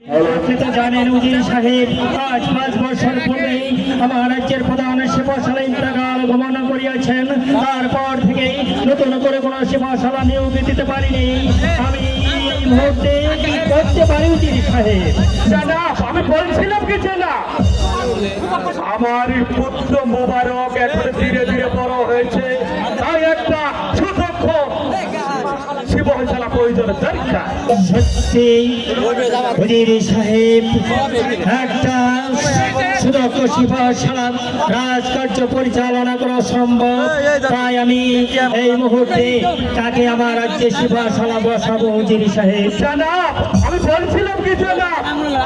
আপনি তো জানেন উজির সাহেব, আজ 5 বছর পূর্বেই আমার রাজ্যের প্রধান সেবাশালা ইন্তেকাল গমন করিয়াছেন। তারপর থেকেই নতুন করে কোনো সেবাশালা নিয়োগ দিতে পারিনি। আমি এই মুহূর্তে কি করতে পারি উজির সাহেব? জানাব, আমি বলছিলাম কি না, আমার পুত্র মোবারক এখন ধীরে ধীরে বড় হয়েছে, তাই একটা সুদক্ষ সেবাশালা প্রয়োজন দরকার। সত্যি উজির সাহেব, একটা সুদক্ষ সেবাশালা রাজকার্য পরিচালনা করা সম্ভব, তাই আমি এই মুহূর্তে তাকে আমার রাজ্যে সেবাশালা বসাবো উজির সাহেব। জানাব, আমি বলছিলাম কি জানাব,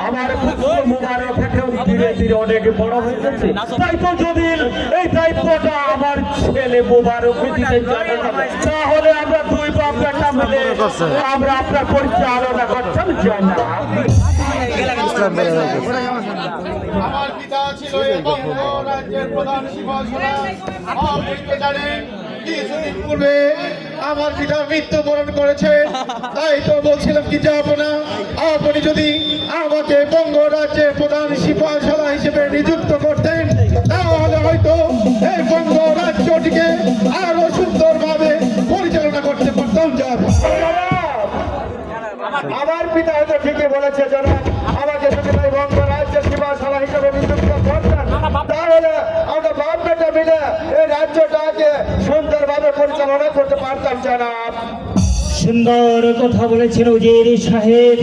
আমার পুত্র মোবারক এখন ধীরে ধীরে অনেক বড় হয়ে গেছে, তাই তো যদি এই দায়িত্বটা আমার ছেলে মোবারককে দিতে চাই, তাহলে আমরা দুই বাপ বেটা মিলে আমরা আপনার পরিচালনা করতাম। জানাব, আমার পিতা ছিল এই বঙ্গ রাজ্যের প্রধান সেবাশালা। আপনি তো জানেন কিছুদিন পূর্বে আমার পিতা মৃত্যুবরণ করেছে, তাই তো বলছিলাম কি যাব না, আপনি যদি আমাকে বঙ্গ রাজ্যের প্রধান সেবাশালা হিসেবে নিযুক্ত করতেন, তাহলে হয়তো এই বঙ্গ রাজ্যটিকে আরো সুন্দরভাবে পরিচালনা করতে পারতাম। যাব আমার পিতা হয়তো ঠিকই বলেছে জানাব, আমাকে যদি এই বঙ্গ রাজ্যের সেবাশালা হিসেবে নিযুক্ত করতেন, তাহলে আমরা বাপ বেটা মিলে এই রাজ্যটাকে সুন্দরভাবে পরিচালনা করতে পারতাম। জানাব, সুন্দর কথা বলেছেন উজির সাহেব।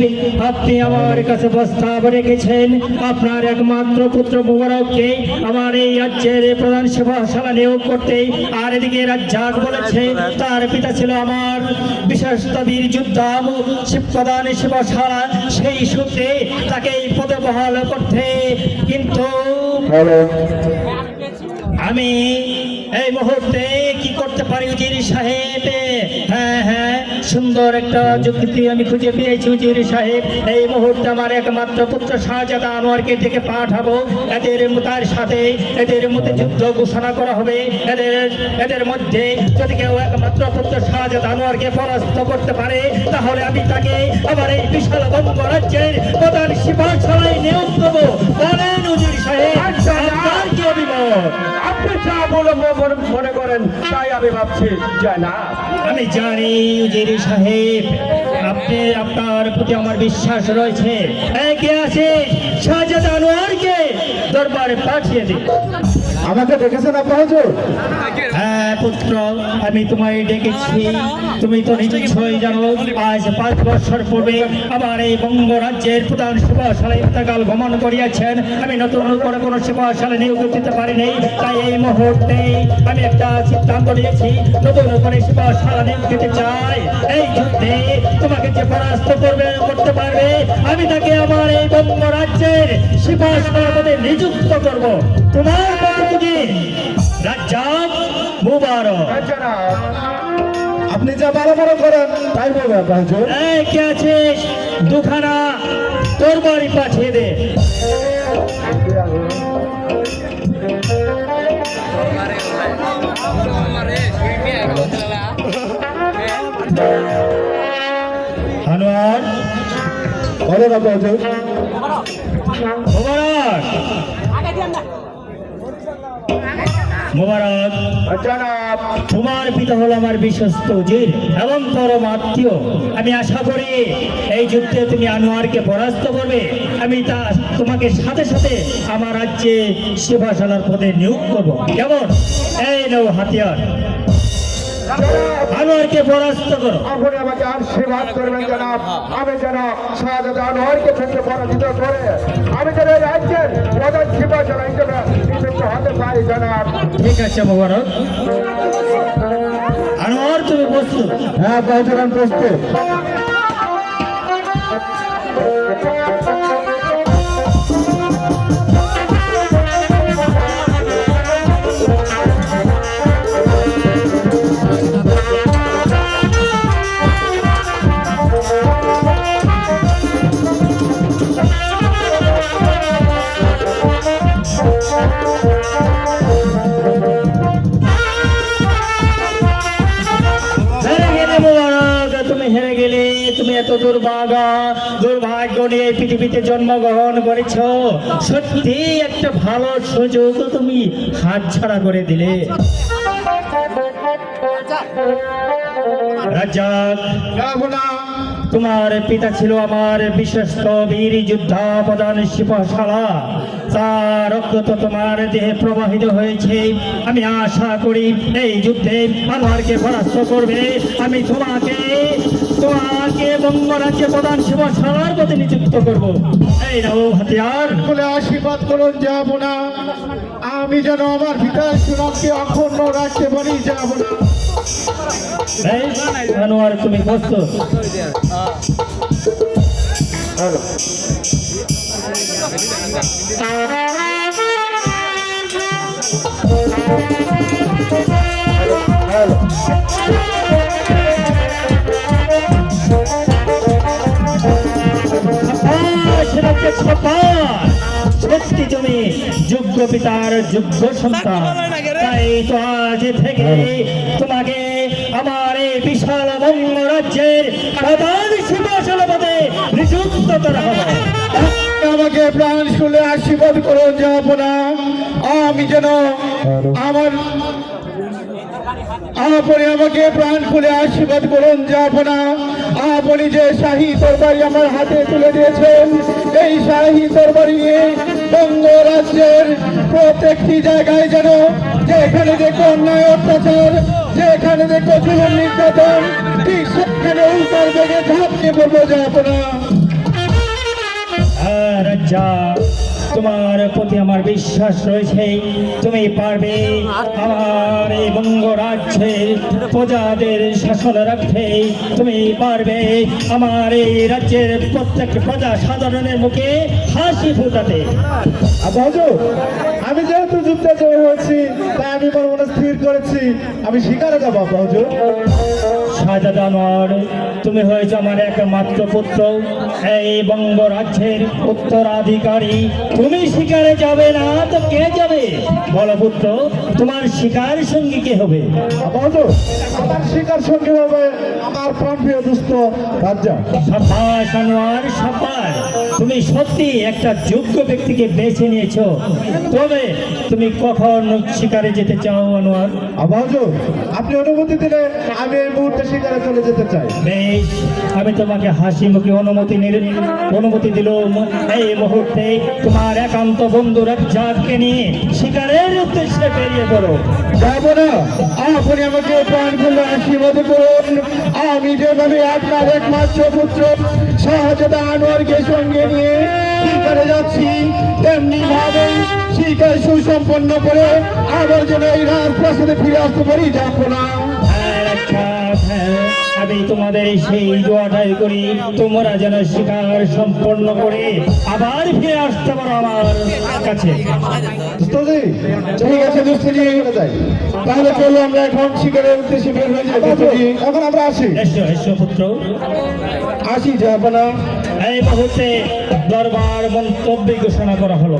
আপনি আমার কাছে প্রস্তাব রেখেছেন আপনার একমাত্র পুত্র মোবারককে আমার এই রাজ্যের প্রধান সেবাশালা নিয়োগ করতে। আর এদিকে রাজ্জাক বলেছে তার পিতা ছিল আমার বিশেষত বীর যোদ্ধা প্রধান সেবাশালা, সেই সূত্রে তাকে এই পদে বহাল করতে। কিন্তু আমি এই মুহূর্তে কি করতে পারি উজির সাহেব? হ্যাঁ, সুন্দর একটা যুক্তি আমি খুঁজে পেয়েছি উজির সাহেব। এই মুহূর্তে আমার একমাত্র পুত্র শাহজাদ আনোয়ারকে থেকে পাঠাবো। তার সাথে এদের মধ্যে যুদ্ধ ঘোষণা করা হবে। এদের মধ্যে যদি কেউ একমাত্র পুত্র শাহজাদ আনোয়ারকে পরাস্ত করতে পারে, তাহলে আমি তাকে আমার এই বিশাল বঙ্গ রাজ্যের প্রধান সেবাশালায় নিয়োগ দেবো। বলেন উজির সাহেব, আপনার কি অভিমত? আপনি যা বলে মনে করেন তাই আমি ভাবছি। জানাব, আমি জানি উজির সাহেব, আপনার প্রতি আমার বিশ্বাস রয়েছে। কে আছে? শাহজাদ আনোয়ারকে দরবারে পাঠিয়ে দিন। আমাকে দেখেছেন আপনি হুজুর? হ্যাঁ পুত্র, আমি তোমায় ডেকেছি। তুমি তো নিশ্চয়ই জানো আজ 5 বছর পূর্বে আমার এই বঙ্গ রাজ্যের প্রধান সেবাশালা ইন্তেকাল গমন করিয়াছেন। আমি নতুন করে কোনো সেবাশালা নিয়োগ দিতে পারিনি, তাই এই মুহূর্তে আমি একটা সিদ্ধান্ত নিয়েছি, নতুন করে সেবাশালা নিয়োগ দিতে চাই। এই যুদ্ধে তোমাকে যে পরাস্ত করতে পারবে, আমি তাকে আমার এই বঙ্গ রাজ্যের সেবাশালার পদে নিযুক্ত করব। তোমার কি রাজ্জাক মুবারক? জানাব, আপনি যা বারবার করেন তাই বলবেন হুজুর। কে আছিস? দুখানা তোর বাড়ি পাঠিয়ে দে। আনোয়ার, বলেন আপনি হুজুর। মুবারক, মুবারক, জানাব, তোমার পিতা হলো আমার বিশ্বস্ত উজির এবং পরম আত্মীয়। আমি আশা করি এই যুদ্ধে তুমি আনোয়ারকে পরাস্ত করবে। আমি তোমাকে সাথে সাথে আমার রাজ্যে সেবাশালার পদে নিয়োগ করবো। কেমন? এই নাও হাতিয়ার, আনোয়ারকে পরাস্ত করো। আপনি আমাকে আশীর্বাদ করবেন জানাব। আমি যেন শাহজাদ আনোয়ারকে থেকে পরাজিত করে আমি যেন এই রাজ্যের প্রধান সেবাশালা হিসেবে নিযুক্ত হতে পারি। জানাব, ঠিক আছে মুবারক। আনোয়ার, তুমি প্রস্তুত? হ্যাঁ হুজুর, আমি প্রস্তুত। হেরে গেলে মুবারক, তুমি হেরে গেলে। তুমি এত দুর্ভাগ্য নিয়ে এই পৃথিবীতে জন্মগ্রহণ করেছ, সত্যি একটা ভালো সুযোগ তুমি হাতছাড়া করে দিলে। রাজ্জাক, যাবো না। তোমার পিতা ছিল আমার বিশ্বস্ত বীর যোদ্ধা প্রধান সিপাহসালা, তার রক্ত তো তোমার দেহে প্রবাহিত হয়েছে। আমি আশা করি এই যুদ্ধে আনোয়ারকে পরাস্ত করবে। আমি তোমাকে বঙ্গরাজ্য প্রধান সিপাহসালার পদে নিযুক্ত করব। এই নাও হাতিয়ার। বলে আশীর্বাদ করুন, যাবো না। আমি যেন আমার পিতার সুনামকে অক্ষুণ্ণ রাখতে পারি, যাবো না। বেশ, আনোয়ার তুমি প্রস্তুত? সত্যি তুমি যোগ্য পিতার যোগ্য সন্তান, তাই তো আজ থেকে তোমাকে আমার এই বিশাল বঙ্গ রাজ্যের প্রধান সিংহাসন পদে নিযুক্ত করা হবে। আমাকে প্রাণ খুলে আশীর্বাদ করুন, যাবো না। আমি যেন আপনি আমাকে প্রাণ খুলে আশীর্বাদ করুন, যাবো না। আপনি যে শাহী তরবারি আমার হাতে তুলে দিয়েছেন, এই শাহী তরবারি নিয়ে বঙ্গ রাজ্যের প্রত্যেকটি জায়গায় যেন, যেখানে দেখো অন্যায় অত্যাচার, যেখানে দেখো জুলুম নির্যাতন, ঠিক সেখানে উল্টার বেগে ঝাঁপকে পড়বো, যাবো না। রাজ্জাক, তোমার প্রতি আমার বিশ্বাস রয়েছে, তুমি পারবে আমার এই বঙ্গ রাজ্যের প্রজাদের শাসন রাখতে। তুমি পারবে আমার এই রাজ্যের প্রত্যেক প্রজা সাধারণের মুখে হাসি ফোটাতে। আমি যেহেতু যুদ্ধে জয় হয়েছি, তাই আমি মনে মনে স্থির করেছি আমি শিকারে যাবো। হুজুর, শাহজাদা আনোয়ার, তুমি হয়েছ আমার একমাত্র পুত্র, এই বঙ্গ রাজ্যের উত্তরাধিকারী। তুমি শিকারে যাবে না তো কে যাবে? বলো পুত্র, তোমার শিকার সঙ্গী কে হবে? হুজুর, আমার শিকার সঙ্গী হবে আমার প্রাণপ্রিয় দুস্থ রাজ্জাক। সাব্বাস আনোয়ার, সাব্বাস। তুমি সত্যি একটা যোগ্য ব্যক্তিকে বেছে নিয়েছো। তবে তুমি কখন শিকারে যেতে চাও আনোয়ার? হুজুর, আপনি অনুমতি দিলে আমি এই মুহূর্তে শিকারে চলে যেতে চাই। বেশ, আমি তোমাকে হাসি মুখে অনুমতি দিলাম। এই মুহূর্তে তোমার একান্ত বন্ধু রাজ্জাককে নিয়ে শিকারের উদ্দেশ্যে বেরিয়ে পড়ো। যাবো না। আপনি আমাকে প্রাণ খুলে আশীর্বাদ করুন। আমি যেভাবে আপনার একমাত্র পুত্র শাহজাদা আনোয়ারকে সঙ্গে নিয়ে শিকারে যাচ্ছি, তেমনি ভাবে শিকার সুসম্পন্ন করে আবার যেন এই রাজপ্রাসাদে ফিরে আসতে পারি, যাবো না। আমি তোমাদের সেই দোয়াটাই করি, তোমরা যেন শিকার সম্পন্ন করে আবার ফিরে আসতে পারো আমার কাছে। দোস্তজি, ঠিক আছে দোস্তজি, তাহলে চলো আমরা এখন শিকারের উদ্দেশ্যে বের হয়ে যাই। দোস্তজি, এখন আমরা আসি। এসো এসো পুত্র, আসি, যাবো না। এই মুহূর্তে দরবার মন্তব্য ঘোষণা করা হলো।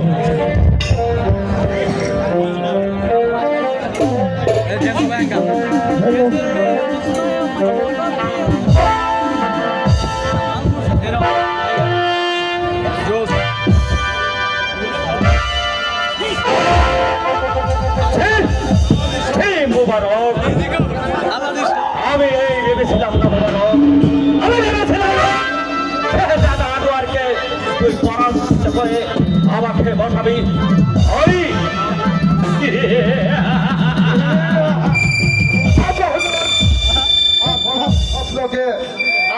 মুবারক, আমি এই ভেবেছিলাম না মুবারক, আমি ভেবেছিলাম শাহজাদা আনোয়ারকে তুই পরাস্ত করে আমাকে বসাবি। ওই স্বপ্নকে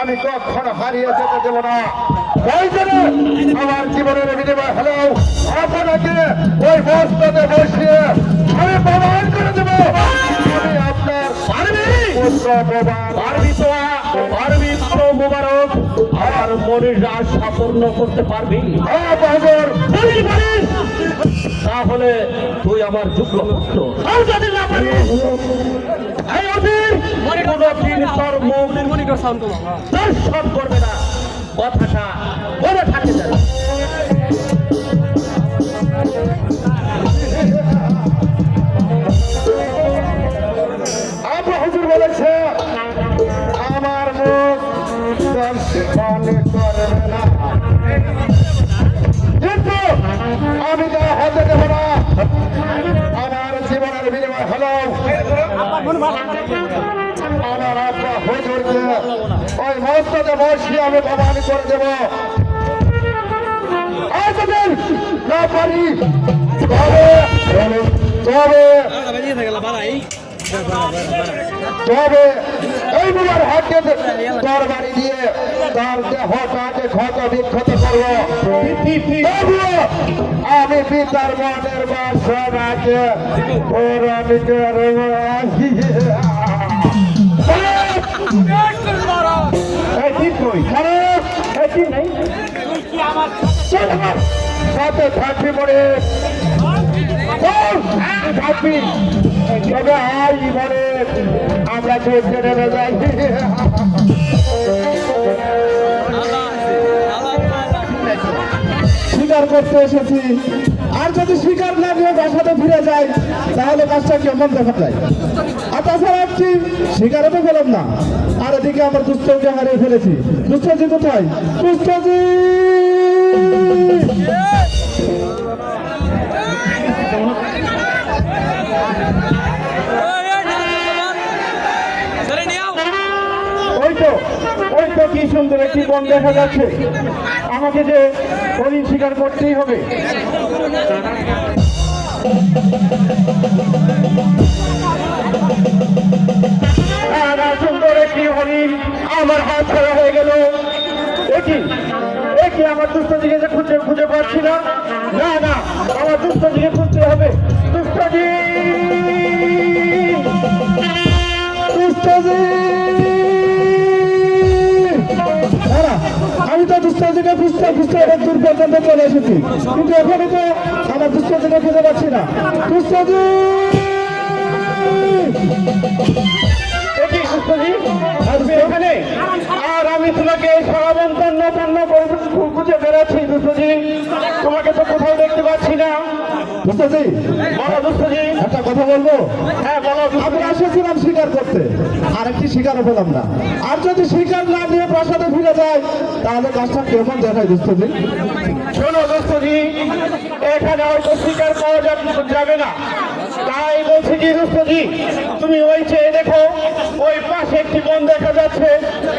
আমি কখনো হারিয়ে যেতে দেবো না। ওই জন্য আমার জীবনের বিনিময় হলো আপনাকে ওই বস্তাতে বসিয়ে আমি প্রমাণ করে দেবো আমি আপনার মুবারক আর মনের আশা পূর্ণ করতে পারবি। তাহলে তুই আমার যোগ্য পুত্র। তোর মুখ দর্শন করবে না, কথাটা বলে থাকে না। আমরা হুজুর বলেছে আমার মুখ দর্শন করবে না। আছে ওই মস্তকে বসিয়ে আমি ভবানী করে দেব। আর যদি না পারি তবে তবে তবে এই বুড়ার হাতে তোর বাড়ি দিয়ে তার দেহটাকে ক্ষত বিক্ষত করবো। আমি পিতার মনের বাসনাকে পৌরাণিকে সাথে থাকবি পরে থাকবি তবে আজ বলে আমরা চলতে নেমে যাই। স্বীকার করতে এসেছি, আর যদি স্বীকার না দিয়ে বাসাতে ফিরে যায় তাহলে কাজটা কেমন দেখা যায়। আর তাছাড়া একটি স্বীকারও তো পেলাম না, আর এদিকে আমার দুস্থকে হারিয়ে ফেলেছি। দুস্থজি কোথায়? দুস্থজি ওই তো কি সুন্দর একটি বন দেখা যাচ্ছে, আমাকে যে হরিণ শিকার করতেই হবে। সুন্দর একটি হরিণ আমার হাত ছাড়া হয়ে গেল। একই আমার দুষ্টজিকে যে খুঁজে পাচ্ছি না। না না, আমার দুষ্টজিকে খুঁজতে হবে। দুষ্টজি দুষ্টজি আমি তো দুস্থকে খুঁজতে খুঁজতে অনেক দূর পর্যন্ত চলে এসেছি, কিন্তু এখানে তো আমার দুস্থকে খুঁজে পাচ্ছি না। দুস্থজি এখানে আর আমি তোমাকে সারাবন্তন্য খুঁজে বেড়াচ্ছি। দুষ্টজি তোমাকে তো কোথাও দেখতে পাচ্ছি না। দুস্থজি বলো দুষ্টজি। একটা কথা বলবো? হ্যাঁ বলো। আমি এসেছিলাম শিকার করতে, আর একটি শিকারও পেলাম না। আর যদি শিকার না নিয়ে প্রাসাদে ফিরে যায় তাহলে কাজটা কেমন দেখায় দুস্থজি? শোনো দুষ্টজি, এখানে হয়তো শিকার পাওয়া যাবে না, তাই বলছি কি দুষ্টজি তুমি ওই চেয়ে দেখো, ওই পাশে একটি বন দেখা যাচ্ছে,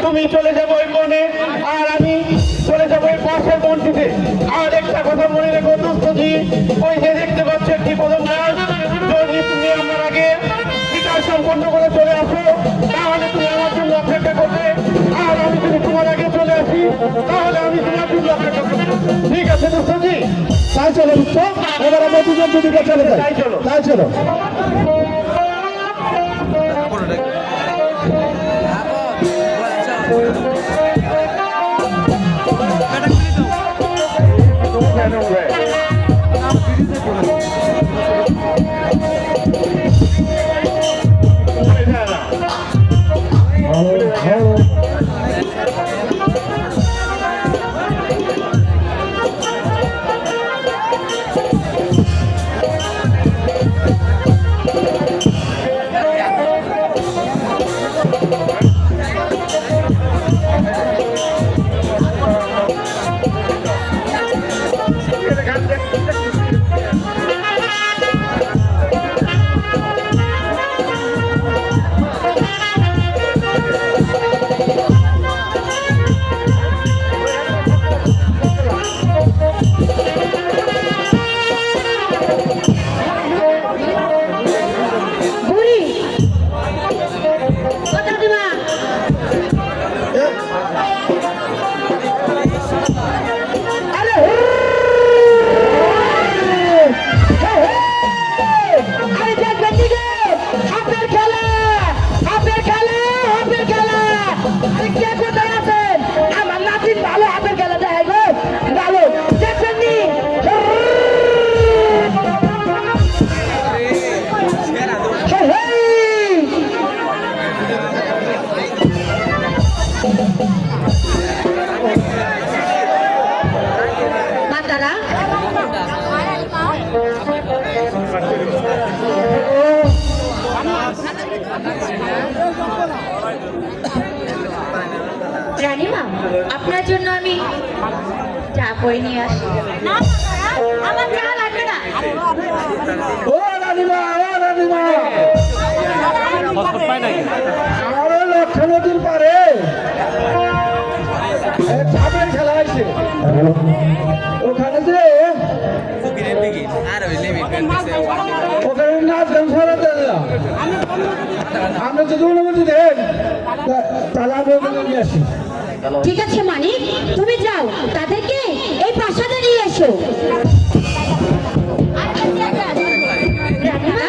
তুমি চলে যাবো ওই বনে আর আমি চলে যাবো ওই পাশের বনটিতে। আর একটা কথা মনে রেখো দুষ্টজি, ওই যে দেখতে পাচ্ছ একটি কদম গাছ, যদি তুমি আমার আগে শিকার সম্পন্ন করে চলে আসো তাহলে তুমি আমার জন্য অপেক্ষা করবে, আর আমি যদি তোমার আগে চলে আসি তাহলে আমি তোমার জন্য অপেক্ষা করবো। ঠিক আছে দুষ্টজি? তাই চলো দুস্থ, এবার আমরা দুজন দুদিকে চলে যাই। তাই চলো। তাই চলো। রানীমা, আপনার জন্য আমি চা করে নিয়ে আসি। আমার চা লাগবে না। ও রানীমা, ও রানীমা, আমারও লক্ষ্য পাশা নদীর পারে এক সাপের খেলা হয়েছে ওখানে যে ওখানে নাচ গান সরাতে দিলাম আমরা যদি অনুমতি দেন তাহলে আমি ওখানে নিয়ে আসি ঠিক আছে মানিক, তুমি যাও, তাদেরকে এই প্রাসাদে নিয়ে এসো। রানীমা,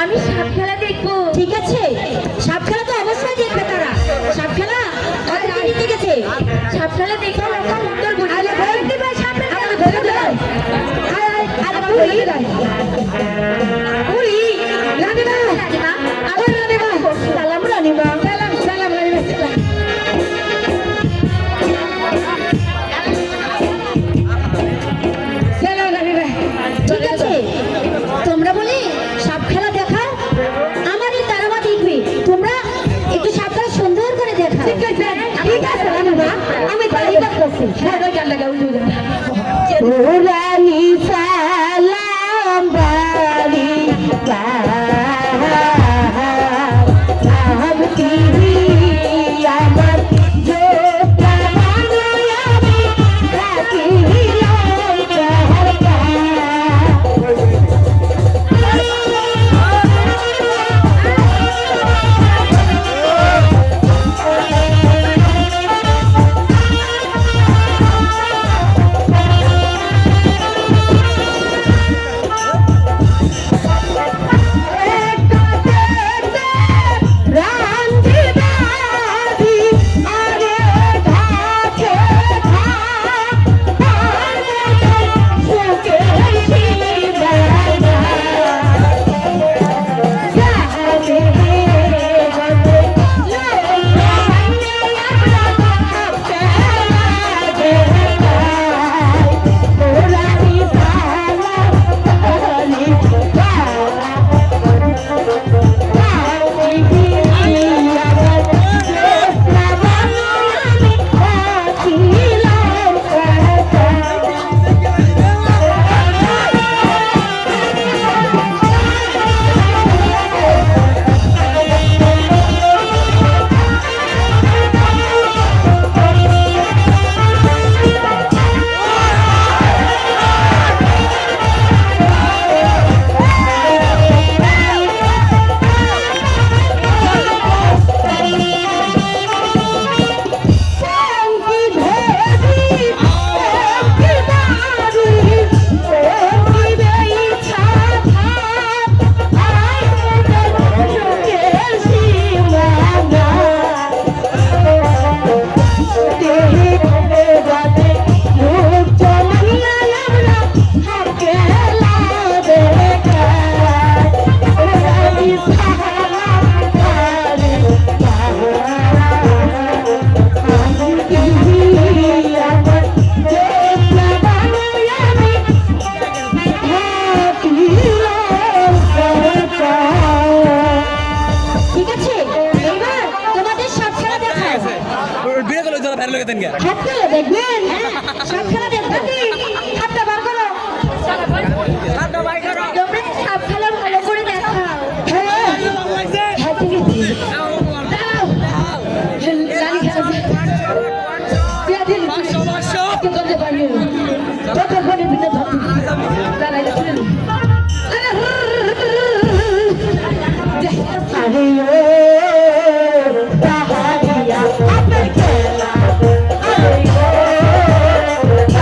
আমি সাপ খেলা দেখবো। ঠিক আছে, সাপ খেলা তো অবশ্যই দেখবে তারা। সাপ খেলা ওদেরকে নিতে গেছে। সাপ খেলা দেখে লক্ষ্য সুন্দর বুঝি। আরে বলতে পারে সাপ খেলা ধরে দাও। আরে বুড়ি বুড়ি রানীমা, রানীমা, আরে রানীমা, সালাম রানীমা, সালাম সালাম রানীমা, সালাম। ঠিক আছে, তোমরা বলে সাপ খেলা দেখাও, আমার এই তারামা দেখবে। তোমরা একটু সাপ খেলা সুন্দর করে দেখাও। ঠিক আছে, ঠিক আছে রানীমা, আমি তাই করছি। রানী সালাম বাড়ি আমার হাত খেলা দেখবেন? সাপ খেলা দেখবেন? হাতটা বার করো। তোমরা সাপ খেলা ভালো করে দেখাও। হ্যাঁ, হ্যাঁ, ঠিক আছে। দাও। লালি খেলা। পেয়া দিন। কে করতে পারবে? যতক্ষণে বিনা ধরতে। দাঁড়াই শুনে নি। আরে ও তাহারিয়া আপনার খেলা। আরে ও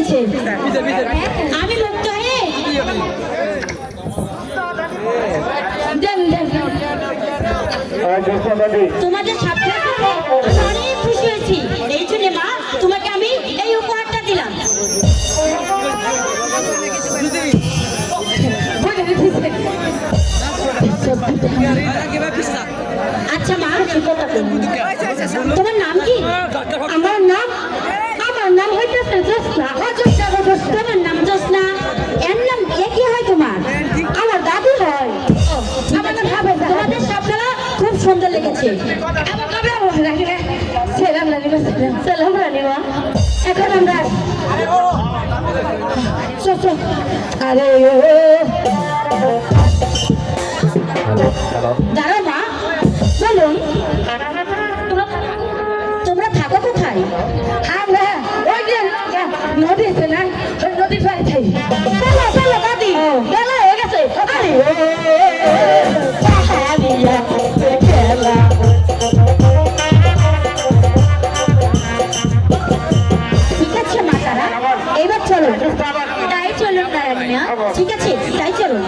লেগেছে আমি মুক্ত হয়ে দেন দেন তোমাদের সাক্ষাৎ করে আমি অনেক খুশি হয়েছি এই জন্য মা তোমাকে আমি এই উপহারটা দিলাম আচ্ছা মা তোমার নাম কি আমার নাম হইতেছে জোসনা তোমার নাম জোসনা এর নাম কি হয় তোমার আমার দাদু হয় আমার নাম হাফেজা তোমাদের সবগুলো খুব সুন্দর লেগেছে সালাম রানিমা এখন আমরা আরে দাঁড়াও মা বলুন তোমরা থাকো কোথায় আমরা ওই যে নদী আছে না ওই নদীর পাড়ে থাকি চলো চলো দাদি বেলা হয়ে গেছে খেলা ঠিক আছে মা তারা এবার চলো তাই চলো নারায়ণা ঠিক আছে তাই চলো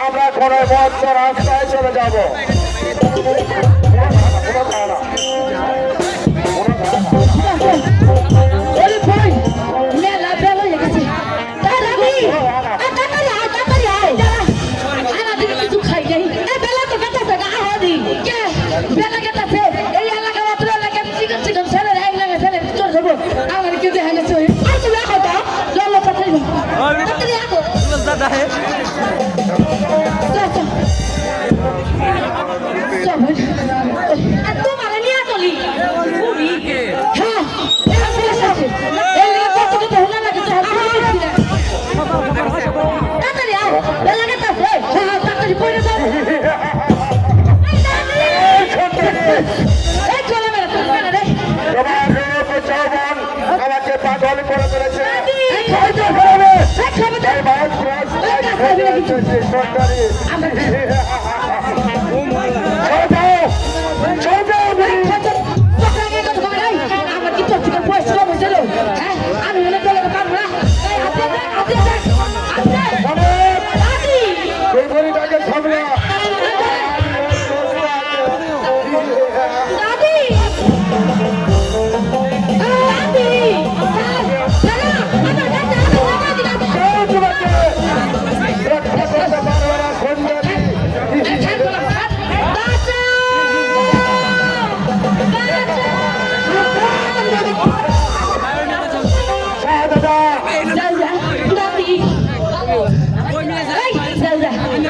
আমরা কোনো রাস্তায় চলে যাবো পাগল করে ফেলেছে আমার কি তোর থেকে পয়সা হয়েছিল হ্যাঁ আমি মনে করে পারবো না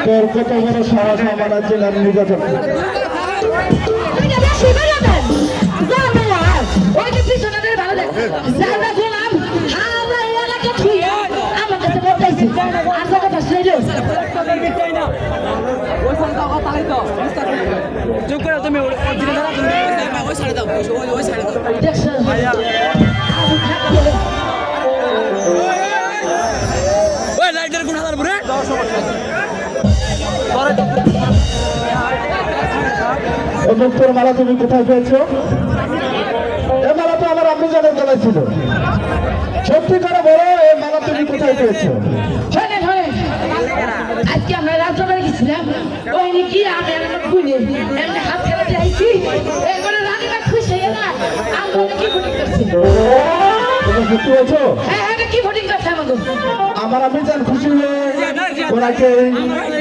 তোর কত বড় সাহস আমার জেলার নির্বাচন চুপ করে তুমি ওই সাইডে দাও ওই সাইডে দাও ওই লাইটের কোন হাজার পরে মুক্তোর মালা তুমি কোথায় পেয়েছো? এ মালা তো আমার আম্মু জানের গলায় ছিল। সত্যি করে বলো, এ মালা তুমি কোথায় পেয়েছো? আজকে আমরা রাজবাড়ি গেছিলাম ওই নাকি আমি খুঁজে এমনি হাত খেলাতে আইছি এরপরে রানীরা খুশি হয়ে না আমরা কি ভোটিং করছি তুমি সত্যি বলছো? হ্যাঁ কি ভোটিং করছে আমাদের আমার আম্মু জান খুশি হয়ে ওনাকে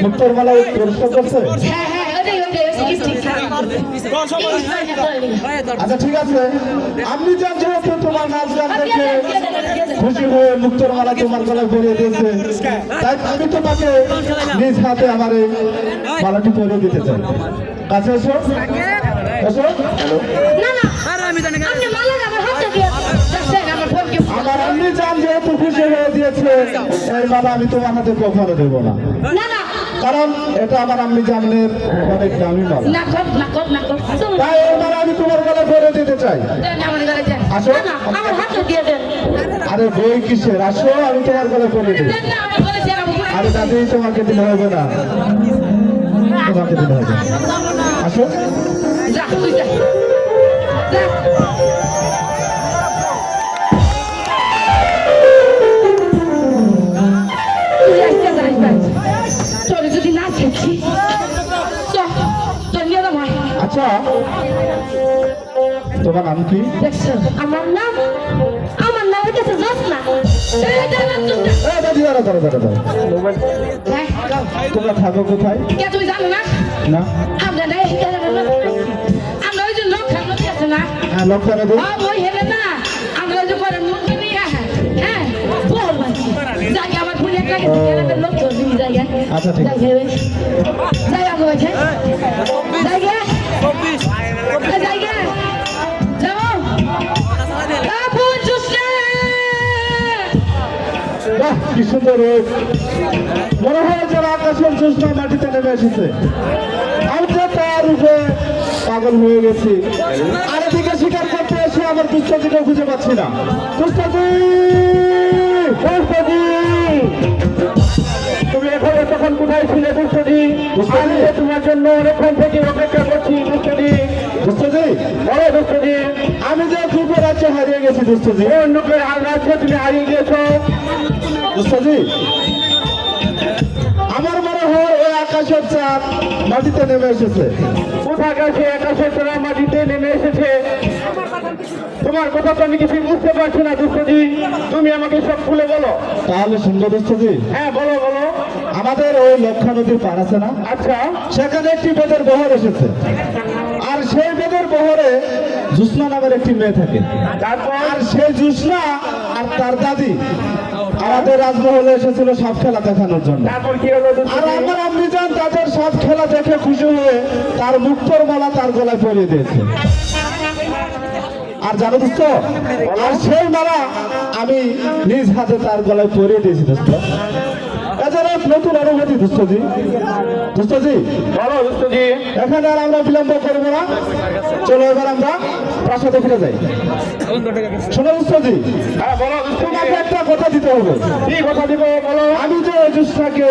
মুক্তোর মালা পুরস্কার করছে। হ্যাঁ ওটাই আচ্ছা ঠিক আছে, আপনি জান যেহেতু তোমার নাচ গান দেখে খুশি হয়ে মুক্তোর মালা তোমার গলায় পরিয়ে দিয়েছে, তাই আমি তোমাকে নিজ হাতে আমার এই মালাটি পরিয়ে দিতে চাই। কাছে এসো এসো। না না আমি মালা আমার হাতে দিয়ে আমার ফোনকে আমার আপনি জান যেহেতু খুশি হয়ে দিয়েছে, এই মালা আমি তোমার হাতে কখনো দেবো না। না কারণ এটা আমার আম্মি জামনের অনেক দামি মাল। নাকব নাকব নাকব চলো তাই এই মাল আমি তোমার গলায় পরে দিতে চাই। দেন আমার গলায় দেন আসো। না, না, আমার হাতে দিয়ে দেন আরে বই কিসের, আসো আমি তোমার গলায় পরে দিই। দেন না আমার গলায় দেন আমার আরে দাদি তোমাকে দিলে হবে না, তোমাকে দিলে হবে না। আসো। যা তুই যা যা তুই আজকে যাই ভাই তোর যদি না খেয়েছি চল তোর নিয়ে যাবো আচ্ছা তোমার নাম কি? দেখছো আমার নাম হচ্ছে জোসনা এ দাদি দাঁড়া দাঁড়া দাঁড়া দাঁড়া। হ্যাঁ তোমরা থাকো কোথায়? কে তুমি জানো না না। আমরা ওই যে লোক খানো আছে না হ্যাঁ লোক জানা দিই। ওই হেলে না আমরা ওই যে করে মুখ নিয়ে হ্যাঁ বল বাকি জায়গা আমার ফুলে লাগে এলাকার লোক তো তুমি জায়গা আচ্ছা, ঠিক আছে। জায়গা বলছে জায়গা জায়গা যাও আপু জুসে বাহ কি সুন্দর রোদ, মনে হয় যেন আকাশের জ্যোৎস্না মাটিতে নেমে এসেছে। আমি তো তার উপরে পাগল হয়ে গেছি। আর এদিকে শিকার করতে এসে আমার দুষ্টজিকে খুঁজে পাচ্ছি না। দুষ্টজি, দুষ্টজি, তুমি এখন তখন কোথায় ছিলে দুষ্টজি? আমি তো তোমার জন্য অনেকক্ষণ থেকে অপেক্ষা করছি দুষ্টজি। দুষ্টজি, বলো দুষ্টজি। আমি যে দুপুর রাজ্যে হারিয়ে গেছি দুষ্টজি। অন্য রাজ্যে তুমি হারিয়ে গিয়েছো দুষ্টজি। আমার মনে হয় ওই আকাশের চাঁদ মাটিতে নেমে এসেছে। কোথায় গেছে আকাশের চাঁদ মাটিতে নেমে এসেছে? তোমার কথা তো আমি কিছুই বুঝতে পারছি না দুষ্টজি, তুমি আমাকে সব খুলে বলো। তাহলে শুনবো দুষ্টজি। হ্যাঁ বলো বলো। আমাদের ওই লক্ষা নদীর পার আছে না? আচ্ছা। সেখানে একটি বেদের বহর এসেছে, আর সেই বেদের বহরে জুসনা নামের একটি মেয়ে থাকে। আর সেই জুসনা আর তার দাদি আমাদের রাজমহলে এসেছিল সাপ খেলা দেখানোর জন্য। আর আমার আম্মি জান তাদের সাপ খেলা দেখে খুশি হয়ে তার মুক্তোর মালা তার গলায় পরিয়ে দিয়েছে। আর জানো দোস্ত, আর সেই মালা আমি নিজ হাতে তার গলায় পরিয়ে দিয়েছি দোস্ত। এছাড়া নতুন অনুভূতি দুষ্টজি। দুষ্টজি বলো দুষ্টজি। এখানে আর আমরা বিলম্ব করবো না, চলো এবার আমরা প্রাসাদে ফিরে যাই। শোনো দুষ্টজি, হ্যাঁ বলো। তোমাকে একটা কথা দিতে হবে। কি কথা দিব বলো। আমি যে জুসনাকে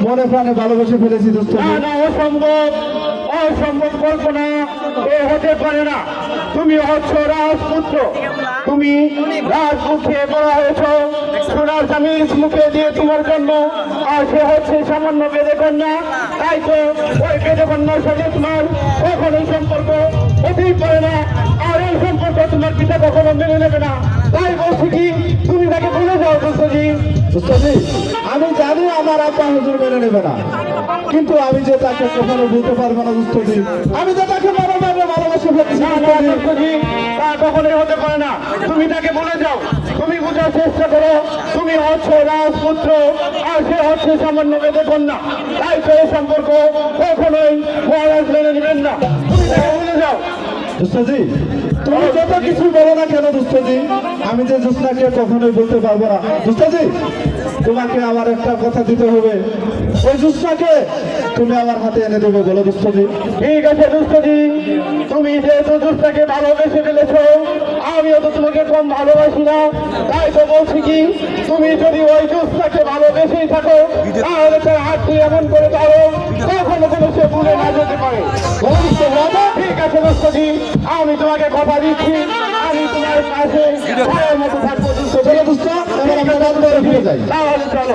মনে প্রাণে ভালোবেসে ফেলেছি দোস্ত। না না, অসম্ভব, অসম্ভব কল্পনা, এ হতে পারে না। তুমি হচ্ছ রাজপুত্র, তুমি রাজমুখে বড় হয়েছ, সোনার স্বামীর মুখে দিয়ে তোমার জন্ম, আর সে হচ্ছে সামান্য বেদে কন্যা। তাই তো ওই বেদে কন্যার সাথে তোমার কখনোই সম্পর্ক হতেই পারে না, আর এই সম্পর্ক তোমার পিতা কখনো মেনে নেবে না। তাই বলছি কি, তুমি তাকে ভুলে যাও দুষ্টজি। দুষ্টজি, আমি জানি আমার আব্বা হুজুর মেনে নেবে না, কিন্তু আমি যে তাকে কখনো বলতে পারবো না দুষ্টজি। আমি যে তাকে মনে ভালোবাসে ফেলছি দুষ্টজি, তা কখনোই হতে পারে না। তুমি তাকে ভুলে যাও, তুমি বোঝার চেষ্টা করো। তুমি হচ্ছ রাজপুত্র, আর সে হচ্ছে সামান্য বেদে কন্যা। তাই তো এই সম্পর্ক কখনোই মহারাজ মেনে নেবেন না। তুমি তাকে ভুলে যাও দুষ্টজি। তুমি যত কিছু বলো না কেন দুষ্টজি, আমি যে জোসনাকে কখনোই বলতে পারবো না দুষ্টজি। তোমাকে আমার একটা কথা দিতে হবে, ওই জোসনাকে তুমি আমার হাতে এনে দেবে, বলো দুষ্টজি। ঠিক আছে দুষ্টজি, তুমি যেহেতু জোসনাকে ভালোবেসে ফেলেছ, আমিও তো তোমাকে কম ভালোবাসি না। তাই তো বলছি কি, তুমি যদি ওই জোসনাকে ভালোবেসেই থাকো, তাহলে তার হাতটি এমন করে ধরো কখনো কোনো সে ভুলে না যেতে পারে। ঠিক আছে দোস্তজি, আমি তোমাকে কথা দিচ্ছি, আমি তোমার কাছে ভয়ের মতো থাকবো। চলো দোস্ত, এবার আমরা রাজবাড়ি ফিরে যাই। তাহলে চলো।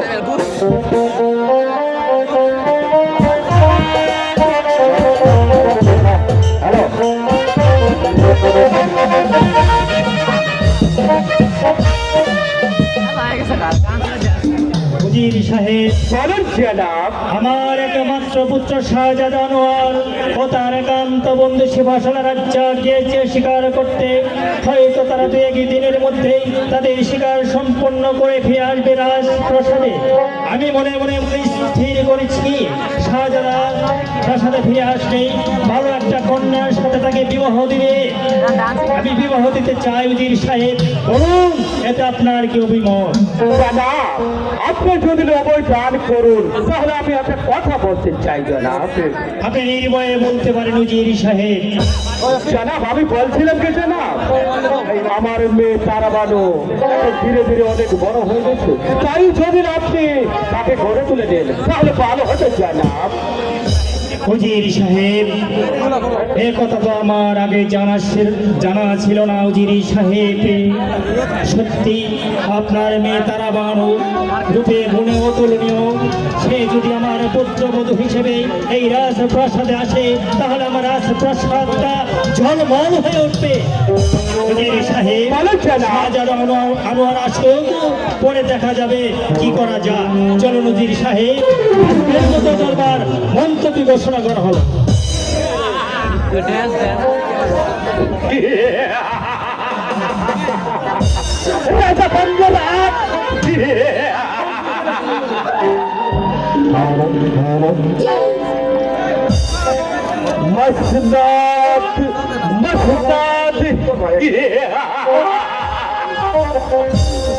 উজির সাহেব, বলেন জনাব। আমার একমাত্র পুত্র শাহজাদ আনোয়ার ও তার একান্ত বন্ধু শিবাসলা রাজ্য গিয়েছে শিকার করতে। হয়তো তারা দু এক দিনের মধ্যেই তাদের শিকার সম্পন্ন করে ফিরে আসবে রাজপ্রাসাদে। আমি মনে মনে বলিস স্থির করেছি শাহজালাল প্রাসাদে ফিরে আসলে ভালো একটা কন্যার সাথে তাকে বিবাহ দিবে। আমি বিবাহ দিতে চাই উজির সাহেব, বলুন এতে আপনার কি অভিমত? দাদা, আপনি যদি অবৈ দান করুন তাহলে আমি একটা কথা বলতে চাই জনাব। আপনি নির্ভয়ে বলতে পারেন উজির সাহেব। জনাব, আমি বলছিলাম কি জনাব, আমার মেয়ে তারাবানু ধীরে ধীরে অনেক বড় হয়ে গেছে, তাই যদি আপনি তাকে ঘরে তুলে দেন তাহলে ভালো হতো জনাব। উজির সাহেব, এ কথা তো আমার আগে জানা ছিল না উজির সাহেব। সত্যি আপনার মেয়ে তারাবানু রূপে গুণে অতুলনীয়। সে যদি আমার পুত্রবধূ হিসেবে এই রাজপ্রাসাদে আসে তাহলে আমার রাজপ্রাসাদটা ঝলমল হয়ে উঠবে। উজির সাহেব, শাহজাহান আনোয়ার আসুক, পরে দেখা যাবে কি করা যায়। চলুন উজির সাহেব, আজকের মতো দরবার মন্তব্য ঘোষণা করা হলো। মসনাদ মসনাদ,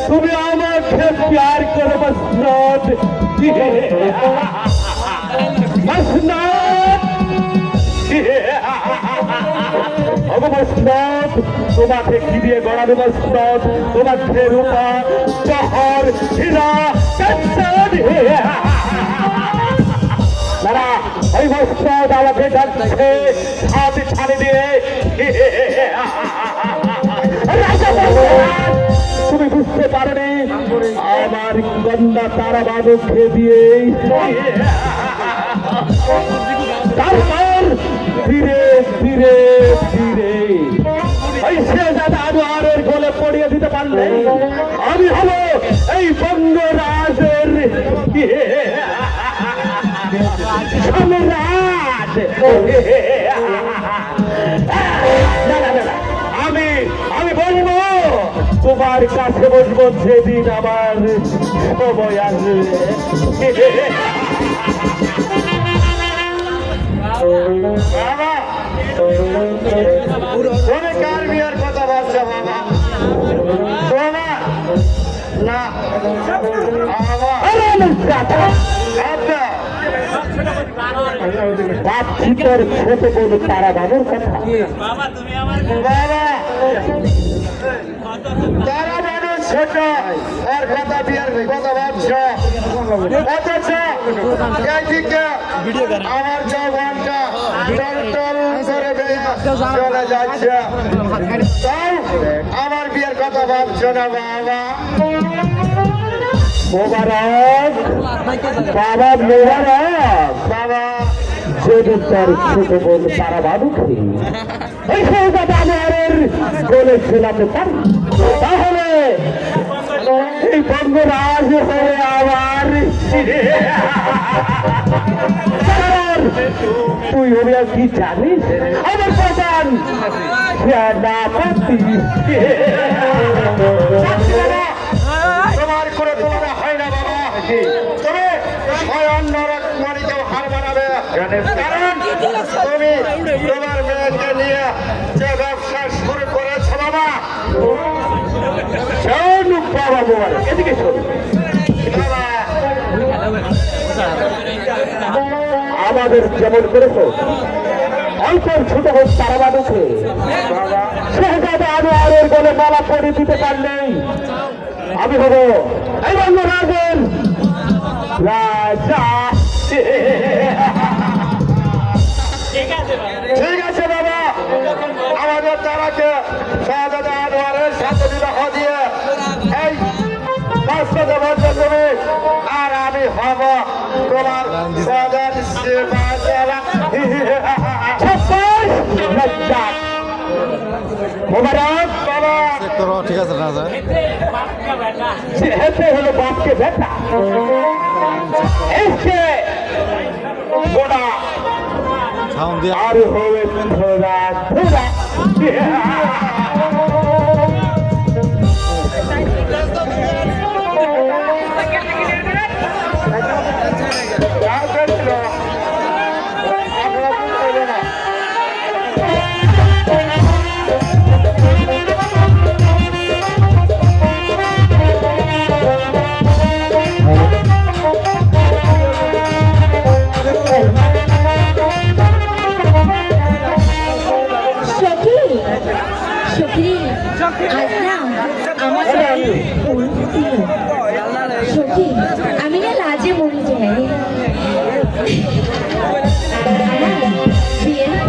তুমি আমাকে প্যার করো মসনাদ। মসনাদ মসনাদ, তোমাকে কি দিয়ে গড়াবে মসনাদ? তোমাকে রূপা জহর হীরা দাদা, ওই মসনাদ আমাকে যাচ্ছে হাতে ছাড়ে দিয়ে। তুমি বুঝতে পারোনি আমার কন্যা তারাবানুকে দিয়ে তারপর ধীরে ধীরে ধীরে ওই শেহজাদা আনোয়ারের গলে পড়িয়ে দিতে পারলে আমি হলো এই বঙ্গরাজের সম্রাট। আমি বলবো তোমার কাছে বসবো যেদিন আমার সময় আসবে। বাবা, তুমি কার বিয়ের কথা ভাবছো বাবা? তোমার না তোর ছোট বোন তারাবানুর কথা। বাবা, তারাবানু ছোট, আর কথা বিয়ের কথা ভাবছো, অথচ এইদিকে আমার জবানটা টলটল করে বেয়ে চলে যাচ্ছে। তাও আমার বিয়ের কথা ভাবছো না বাবা? মোবারক বাবা, মোবারক বাবা, যদি তোর ছোট বোন তারাবানুকে এই শেহজাদা আনোয়ারের বলেছিলাম তাহলে এই বঙ্গরাজ হয়ে আমার তুই হবে কি জানিস? আমার প্রধান সেনাপতি। তোমার করে তুলনা হয় না বাবা। তুমি স্বয়ং নরকমণিকেও হার বানাবে, কারণ তুমি তোমার মেয়েকে নিয়ে যে ব্যবসা শুরু করেছো বাবা। শোন বাবা, মোবারক এদিকে শোন। বাবা, আমাদের যেমন করেছো অল্প ছোট হোক তারাবানুকে শেহজাদা আনোয়ারের বলে মালা পরে দিতে পারলেই আমি হব এই বঙ্গরাজের রাজা। ঠিক আছে বাবা, আমাদের তারাকে শাহজাদা আনোয়ারের সাথে বিবাহ দিয়ে এই পাঁচটা দেবার জন্য, আর আমি হব তোমার সদর সেবা দেওয়া। মোবারক বাবা, ঠিক আছে না স্যার, যেহেতু হলো বাপকে বেটা এসে গোড়া সাউন্ড দিয়ে আর হবে ধরা ধরা সখী সখী আজ না আমার সখী আমি না লাজে মরে যাই আমার